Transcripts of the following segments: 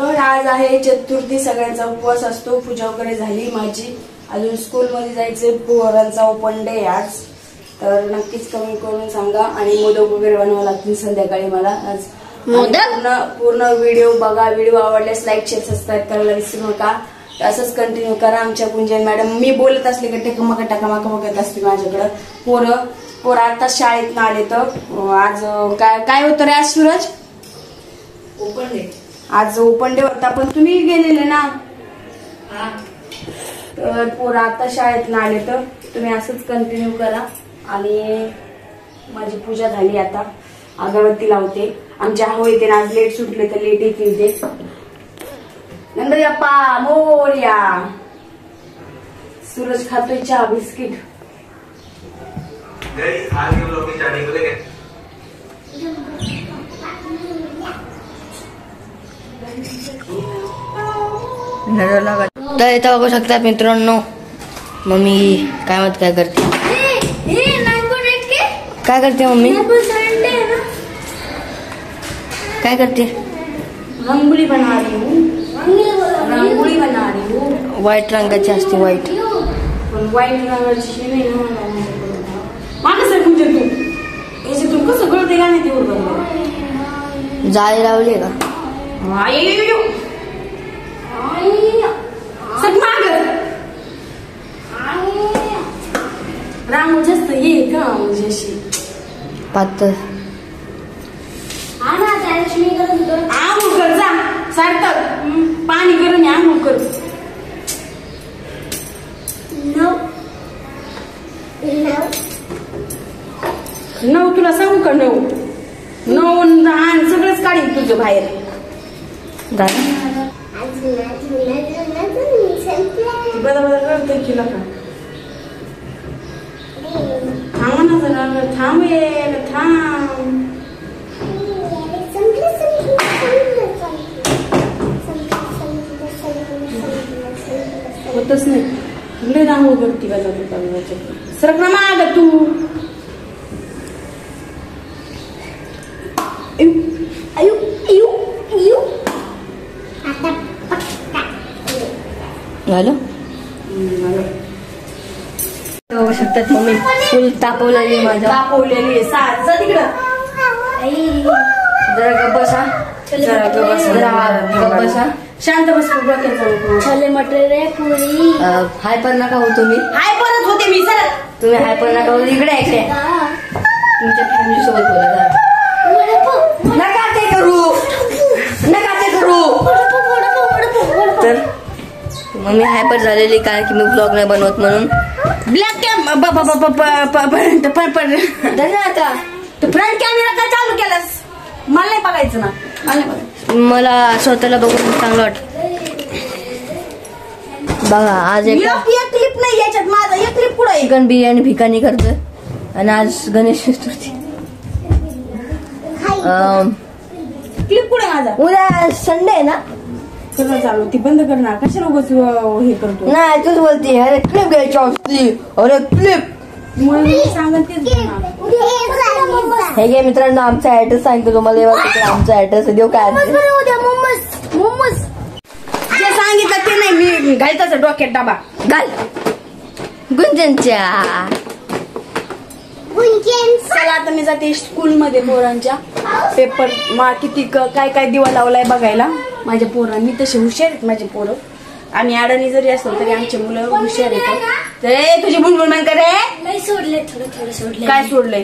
तर आज आहे चतुर्थी, सगळ्यांचा उपवास असतो, पूजा वगैरे झाली माझी, अजून स्कूलमध्ये जायचे, पोरांचा ओपन डे आज, तर नक्कीच कमेंट करून सांगा. आणि मोदक वगैरे बनवावं लागतील संध्याकाळी मला आज. पूर्ण व्हिडिओ बघा, व्हिडिओ आवडल्यास लाईक शेअर सबस्क्राईब करायला विसरू नका. असंच कंटिन्यू करा. आमच्या गुंजन मॅडम मी बोलत असले की टेकमका टकामका बघत असते माझ्याकडं. पोरं आता शाळेत ना आले तर आज काय होतं रे आज सूरज? Open day. आज ओपन डे होता पण तुम्ही गेलेले ना. तर पोरं आता शाळेत ना आले तर तुम्ही असंच कंटिन्यू करा. आणि माझी पूजा झाली, आता अगरबत्ती लावते. आमच्या होय ते आज लेट सुटले तर लेट येतील ते. नंतर अप्पा मोर्या. सूरज खातोय चहा बिस्किट. तर इथं बघू शकतात मित्रांनो, मम्मी काय करते. काय करते मम्मी? काय करते? रंगोली बना रही हूँ. रंगोली बना रही हूँ. व्हाईट रंगाची असते, व्हाईट. पण व्हाईट रंगाची नाही ना. मागे सर तुमच्या तू याचे तुमचं सगळं ते गाणे तेवढं बनवलं. जाळी लावली का? सग माग रांगोळी जास्त ये का म्हणजे अशी पातळ. आंघोळ कर जा सार्थक. पाणी करून आंघोळ कर. नऊ तुला सांगू का? नऊ सगळंच काढीन तुझं बाहेर. बरोबर करतो तुला का? थांब ना जरा, थांब ये थांब. होतच नाही. लय रांगोळ करते का जातो सरक ना माग तू. झालं. बघू शकतात मम्मी फुल तापवलेली माझ्या. तापवलेली जा तिकडं. जरा गप्प बसा. शांत बस. छोले मटर पुरी. हायपर नका हो तुम्ही. हायपरच होते मी. सर तुम्ही हायपर नका हो. इकडे ऐकले तुमच्या फॅमिली सोबत बोला. नका ते करू. तर मम्मी हायपर झालेली काय की मी ब्लॉग नाही बनवत म्हणून. ब्लॅक कॅम आता फ्रंट कॅमेरा का चालू केलास? मला नाही बघायचं ना. मला स्वतःला बघून चांगलं वाटत. बघा आज एक क्लिप नाही याच्यात. माझा एक क्लिप पुढे चिकन बिर्याणी भिकाणी करतोय. आणि आज गणेश चतुर्थी. क्लिप पुढे माझा. उद्या संडे आहे ना. चालू ती बंद कर ना. कशाला उगाच हे करतो? नाही तूच बोलते. अरे क्लिप घ्यायची असती. अरे क्लिप सांगत हे घे मित्रांनो, आमचा ऍड्रेस सांगतो तुम्हाला. आमचा ऍड्रेस देऊ काय? जे सांगितलं ते नाही मी घालताच डोक्यात डबा घाल. गुंजनच्या चला आता मी जाते स्कूलमध्ये पोरांच्या पेपर किती काय दिवा लावलाय बघायला. माझ्या पोरांनी तसे हुशार आहेत माझे पोरं. आणि अडाणी जरी असलं तरी आमचे मुलं हुशार येतात. तुझी बुणबुण बंद करे. सोडले थोडं सोडले. काय सोडलंय?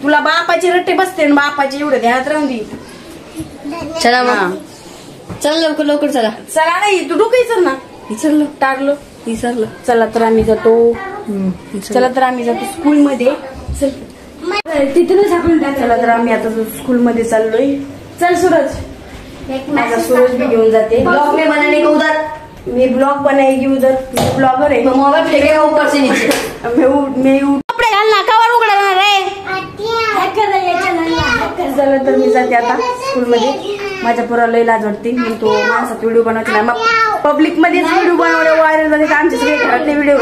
तुला बापाचे रट्टे बसते ना. बापाचे एवढे ध्यानात राहून दे. चला मग चला लवकर चला. चला नाही तू डोकं विसर ना. विसरलो टारलो विसरलो. चला तर आम्ही जातो. स्कूलमध्ये. तिथूनच आपण चला तर आम्ही आता स्कूलमध्ये चाललोय. चल सूरज. माझा सूरज भी घेऊन जाते. ब्लॉग में बनाने का उधर. मी ब्लॉग बनाएगी उधर. मी ब्लॉगर आहे. मोबाईल फेंकेगा ऊपर से नीचे. मी कपडे घाल ना. कवर उघडणार रे. चला तर मी जाते आता स्कूलमध्ये. माझ्या पोराला लई लाज वाटते. मी तो माणसात व्हिडिओ बनवते ना. मग पब्लिक मध्येच व्हिडिओ बनवले व्हायरल झाले. आमचे सगळे घरातले व्हिडिओ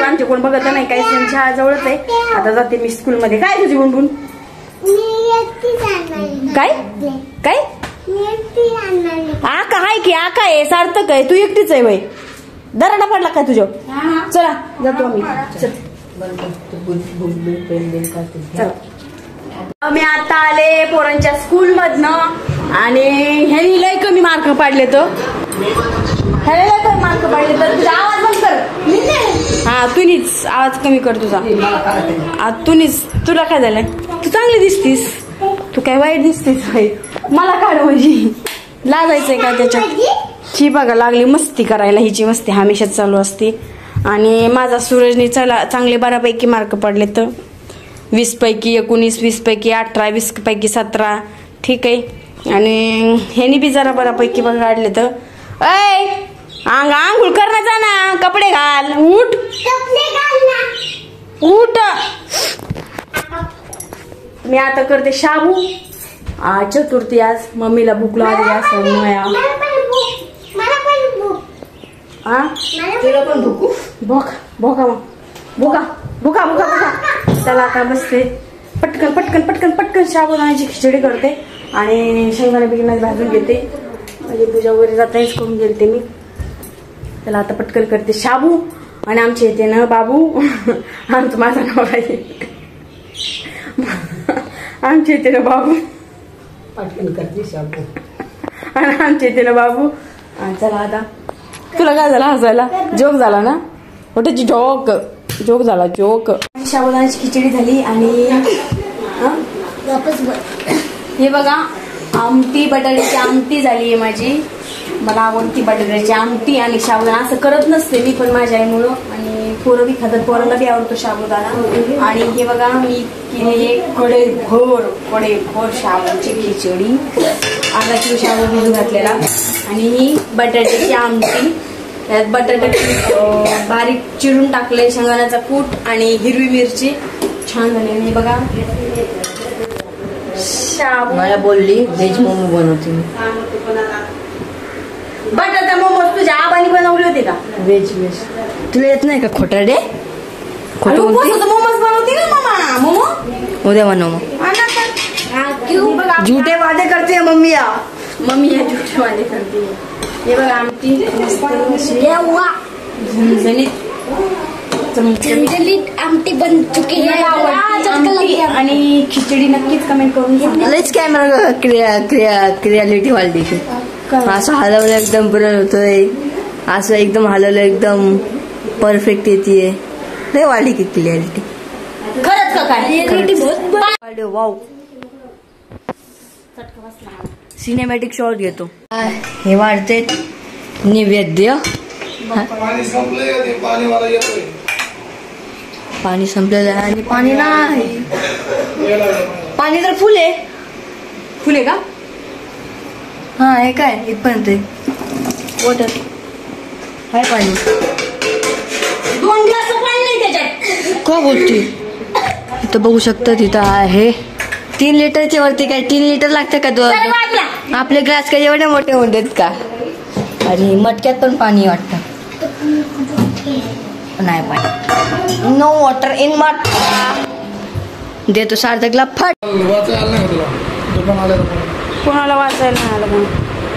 आमचे कोण बघत नाही. काही शाळा जवळच आहे. आता जाते मी स्कूलमध्ये. काय तुझी बुणबुण? काय काय हा का हाय आहे की आका आहे सार्थक आहे तू एकटीच आहे बाई दराडा पडला काय तुझ्या चला जातो आम्ही चल मी आता आले पोरांच्या स्कूल मधनं आणि ह्यानी लय कमी मार्क पाडले तर ह्याने लय कमी मार्क पाडले तर तुझा आवाज बंद कर हा तूनीच आवाज कमी कर तुझा तूनीच तुला काय झालंय तू चांगली दिसतीस तू काय वाईट दिसतीस बाई मला काढ म्हणजे लाजायचंय का त्याच्यात ही बघा लागली मस्ती करायला हिची मस्ती हमेशाच चालू असते आणि माझा सूरजने चला चांगले बऱ्यापैकी मार्क पडले तर 20 पैकी 19 20 पैकी 18 20 पैकी 17 ठीक आहे आणि ह्यानी बी जरा बऱ्यापैकी पण काढले तर ऐ आंघोळ करणं जा ना कपडे घाल उठ उठ मी आता करते शाबू चतुर्थी आज मम्मीला भूक लागली असं तुला पण भूकू भोका भोका मग भुका भुका भुका भुका त्याला आता बसते पटकन पटकन पटकन पटकन साबुदाण्याची खिचडी करते आणि शेंगदाणे बिगणे भाजून घेते म्हणजे पूजा वगैरे जाताच करून गेलते मी त्याला आता पटकन करते शाबू आणि आमच्या इथे ना बाबू आमचं माझं नाव आहे आमच्या इथे ना बाबू पटकन करते शाबू आणि आमच्या इथे ना बाबू चला आता तुला काय झालं हसायला जोक झाला ना कुठेची जोक जोक झाला जोक साबुदाण्याची खिचडी झाली आणि हे बघा आमटी बटाट्याची आमटी झाली आहे माझी मला आवडती बटाट्याची आमटी आणि साबुदाणा असं करत नसते मी पण माझ्या आईमुळं आणि पोरं बी खातात पोरांना बी आवडतो साबुदाणा आणि हे बघा मी केली कडेभर शाबूची खिचडी अर्धा किलो शाबू भिजू घातलेला आणि ही बटाट्याची आमटी त्यात बटाटे बारीक चिरून टाकले शेंगदाण्याचा कूट आणि हिरवी मिरची छान झाली बघा मला बोलली व्हेज मोमो बनवते मी बटाटा मोमोज तुझ्या आबानी बनवले होते का व्हेज व्हेज तुला येत नाही का खोटाडे खोटं मोमोज बनवते ना मामा मोमो उद्या बनव मग झुटे वादे करते मम्मी मम्मी या झुटे वादे करते हे बघा आमटी झणझणीत आमटी बन चुकी है आणि खिचडी नक्कीच कमेंट करून सांगा लईच कॅमेरा क्रियालिटी वाढली असं हलवलं एकदम बरं होतोय असं एकदम हलवलं एकदम परफेक्ट येते लय वाढली की क्लिअरिटी खरंच का काय वाव सिनेमॅटिक शॉट घेतो हे वाढते नैवेद्य पाणी संपलेलं आहे आणि पाणी नाही पाणी तर फुल आहे का हा हे काय इथपर्यंत वॉटर हाय पाणी 2 ग्लास पाणी नाही त्याच्यात का बोलते इथं बघू शकता तिथं आहे 3 लिटरच्या वरती काय 3 लिटर लागतं का दोन आपले ग्लास काय एवढे मोठे होतात का आणि मटक्यात पण पाणी वाटतं नाही पाणी नो वॉटर इन मटका देतो सार्थकला फट कोणाला वाचायला नाही आलं मग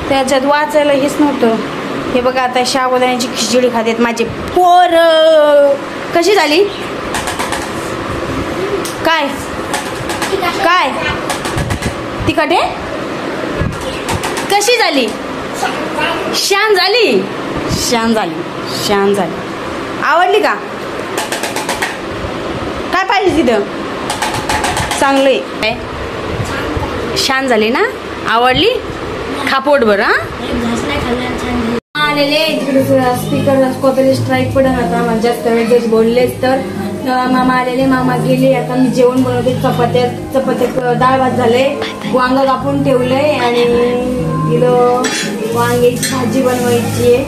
त्याच्यात वाचायला हेच नव्हतं हे बघा आता साबुदाण्याची खिचडी खातात माझे पोर कशी झाली काय काय तिखट आहे कशी झाली शान झाली शान झाली शान झाली आवडली का काय पाहिजे तिथं चांगलं आहे शान झाली ना आवडली खापोट बरं आलेले स्पीकर कॉपीराइट स्ट्राईक पडत आता जास्त वेळ बोललेच तर मामा आलेले मामा गेले आता मी जेवण बनवते चपात्यात डाळ भात झाले वांग कापून ठेवलंय आणि तिथं वांग्याची भाजी बनवायची आहे